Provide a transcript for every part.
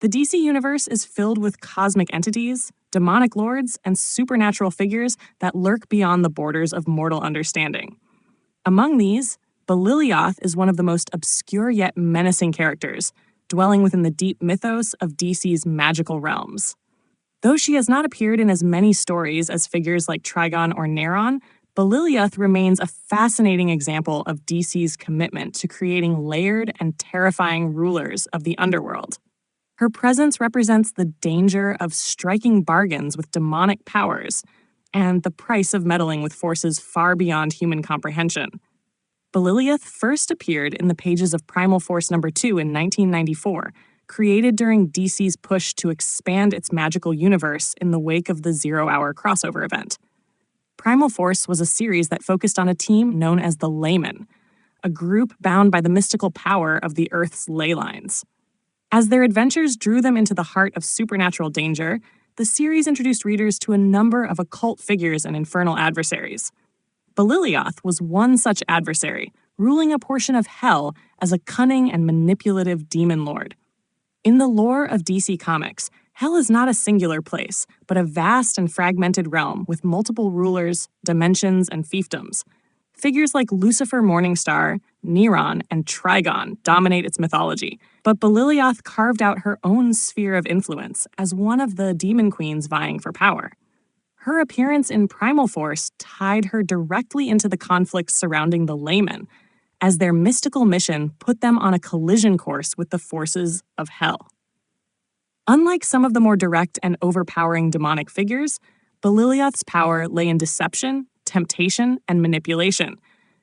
The DC universe is filled with cosmic entities, demonic lords, and supernatural figures that lurk beyond the borders of mortal understanding. Among these, Belyllioth is one of the most obscure yet menacing characters, dwelling within the deep mythos of DC's magical realms. Though she has not appeared in as many stories as figures like Trigon or Neron, Belyllioth remains a fascinating example of DC's commitment to creating layered and terrifying rulers of the underworld. Her presence represents the danger of striking bargains with demonic powers and the price of meddling with forces far beyond human comprehension. Belyllioth first appeared in the pages of Primal Force No. 2 in 1994, created during DC's push to expand its magical universe in the wake of the Zero Hour crossover event. Primal Force was a series that focused on a team known as the Laymen, a group bound by the mystical power of the Earth's ley lines. As their adventures drew them into the heart of supernatural danger, the series introduced readers to a number of occult figures and infernal adversaries. Belyllioth was one such adversary, ruling a portion of Hell as a cunning and manipulative demon lord. In the lore of DC Comics, Hell is not a singular place, but a vast and fragmented realm with multiple rulers, dimensions, and fiefdoms. Figures like Lucifer Morningstar, Neron, and Trigon dominate its mythology, but Belyllioth carved out her own sphere of influence as one of the demon queens vying for power. Her appearance in Primal Force tied her directly into the conflicts surrounding the Laymen, as their mystical mission put them on a collision course with the forces of Hell. Unlike some of the more direct and overpowering demonic figures, Belyllioth's power lay in deception, temptation, and manipulation.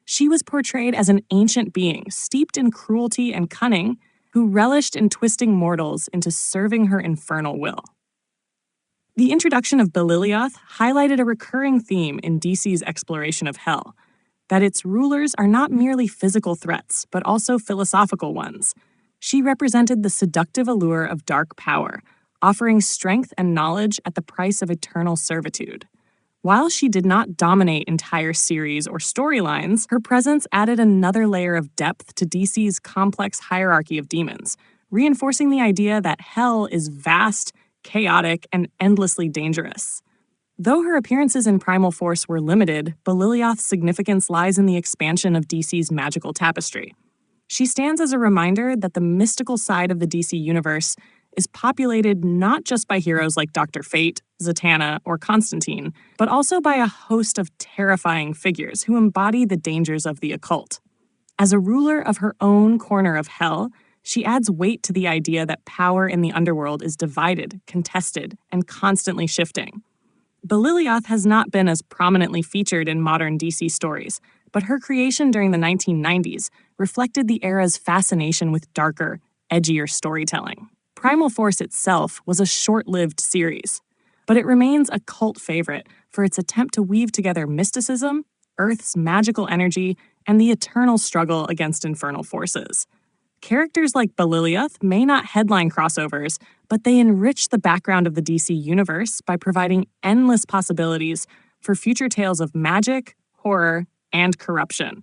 She was portrayed as an ancient being steeped in cruelty and cunning, who relished in twisting mortals into serving her infernal will. The introduction of Belyllioth highlighted a recurring theme in DC's exploration of Hell, that its rulers are not merely physical threats, but also philosophical ones. She represented the seductive allure of dark power, offering strength and knowledge at the price of eternal servitude. While she did not dominate entire series or storylines, her presence added another layer of depth to DC's complex hierarchy of demons, reinforcing the idea that Hell is vast, chaotic, and endlessly dangerous. Though her appearances in Primal Force were limited, Belyllioth's significance lies in the expansion of DC's magical tapestry. She stands as a reminder that the mystical side of the DC universe is populated not just by heroes like Dr. Fate, Zatanna, or Constantine, but also by a host of terrifying figures who embody the dangers of the occult. As a ruler of her own corner of Hell, she adds weight to the idea that power in the underworld is divided, contested, and constantly shifting. Belyllioth has not been as prominently featured in modern DC stories, but her creation during the 1990s reflected the era's fascination with darker, edgier storytelling. Primal Force itself was a short-lived series, but it remains a cult favorite for its attempt to weave together mysticism, Earth's magical energy, and the eternal struggle against infernal forces. Characters like Belyllioth may not headline crossovers, but they enrich the background of the DC universe by providing endless possibilities for future tales of magic, horror, and corruption.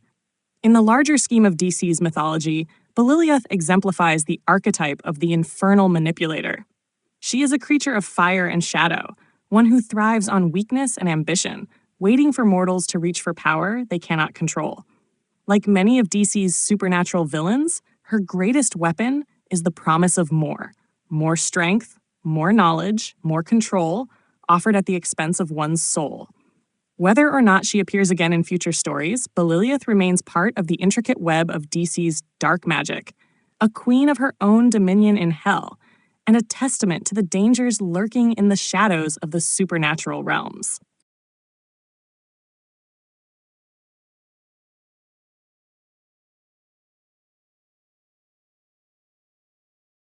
In the larger scheme of DC's mythology, Belyllioth exemplifies the archetype of the infernal manipulator. She is a creature of fire and shadow, one who thrives on weakness and ambition, waiting for mortals to reach for power they cannot control. Like many of DC's supernatural villains, her greatest weapon is the promise of more strength, more knowledge, more control, offered at the expense of one's soul. Whether or not she appears again in future stories, Belyllioth remains part of the intricate web of DC's dark magic, a queen of her own dominion in Hell, and a testament to the dangers lurking in the shadows of the supernatural realms.